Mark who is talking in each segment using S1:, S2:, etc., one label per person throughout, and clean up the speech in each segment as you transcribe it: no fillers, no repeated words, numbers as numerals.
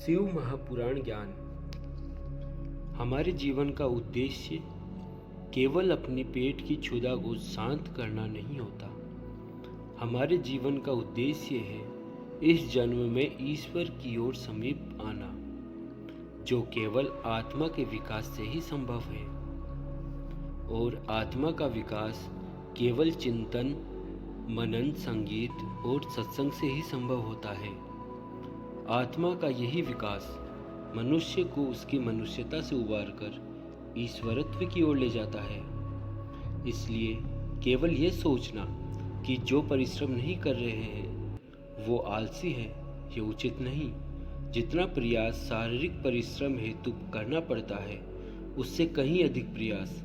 S1: शिव महापुराण ज्ञान। हमारे जीवन का उद्देश्य केवल अपनी पेट की क्षुधा को शांत करना नहीं होता। हमारे जीवन का उद्देश्य है इस जन्म में ईश्वर की ओर समीप आना, जो केवल आत्मा के विकास से ही संभव है। और आत्मा का विकास केवल चिंतन, मनन, संगीत और सत्संग से ही संभव होता है। आत्मा का यही विकास मनुष्य को उसकी मनुष्यता से उबारकर ईश्वरत्व की ओर ले जाता है। इसलिए केवल ये सोचना कि जो परिश्रम नहीं कर रहे हैं वो आलसी है, ये उचित नहीं। जितना प्रयास शारीरिक परिश्रम हेतु करना पड़ता है, उससे कहीं अधिक प्रयास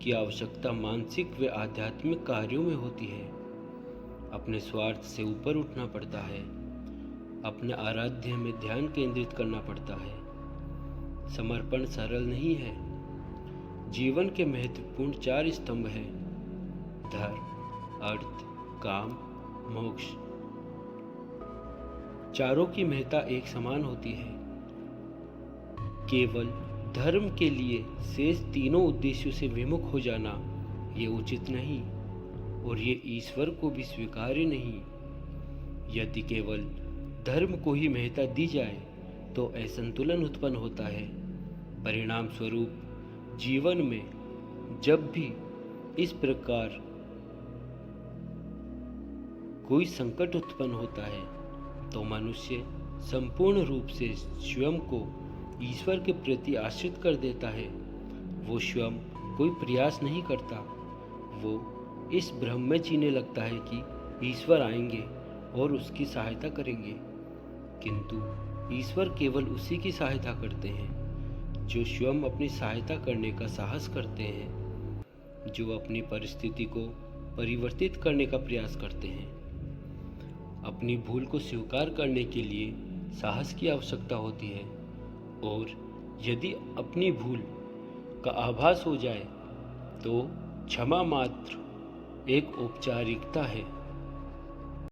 S1: की आवश्यकता मानसिक व आध्यात्मिक कार्यों में होती है। अपने स्वार्थ से ऊपर उठना पड़ता है, अपने आराध्य में ध्यान केंद्रित करना पड़ता है। समर्पण सरल नहीं है। जीवन के महत्वपूर्ण 4 स्तंभ हैं: धर्म, अर्थ, काम, मोक्ष। चारों की महत्ता एक समान होती है। केवल धर्म के लिए शेष तीनों उद्देश्यों से विमुख हो जाना ये उचित नहीं, और ये ईश्वर को भी स्वीकार्य नहीं। यदि केवल धर्म को ही महत्ता दी जाए तो असंतुलन उत्पन्न होता है। परिणाम स्वरूप जीवन में जब भी इस प्रकार कोई संकट उत्पन्न होता है तो मनुष्य संपूर्ण रूप से स्वयं को ईश्वर के प्रति आश्रित कर देता है। वो स्वयं कोई प्रयास नहीं करता। वो इस भ्रम में जीने लगता है कि ईश्वर आएंगे और उसकी सहायता करेंगे, किंतु ईश्वर केवल उसी की सहायता करते हैं जो स्वयं अपनी सहायता करने का साहस करते हैं, जो अपनी परिस्थिति को परिवर्तित करने का प्रयास करते हैं। अपनी भूल को स्वीकार करने के लिए साहस की आवश्यकता होती है, और यदि अपनी भूल का आभास हो जाए तो क्षमा मात्र एक औपचारिकता है।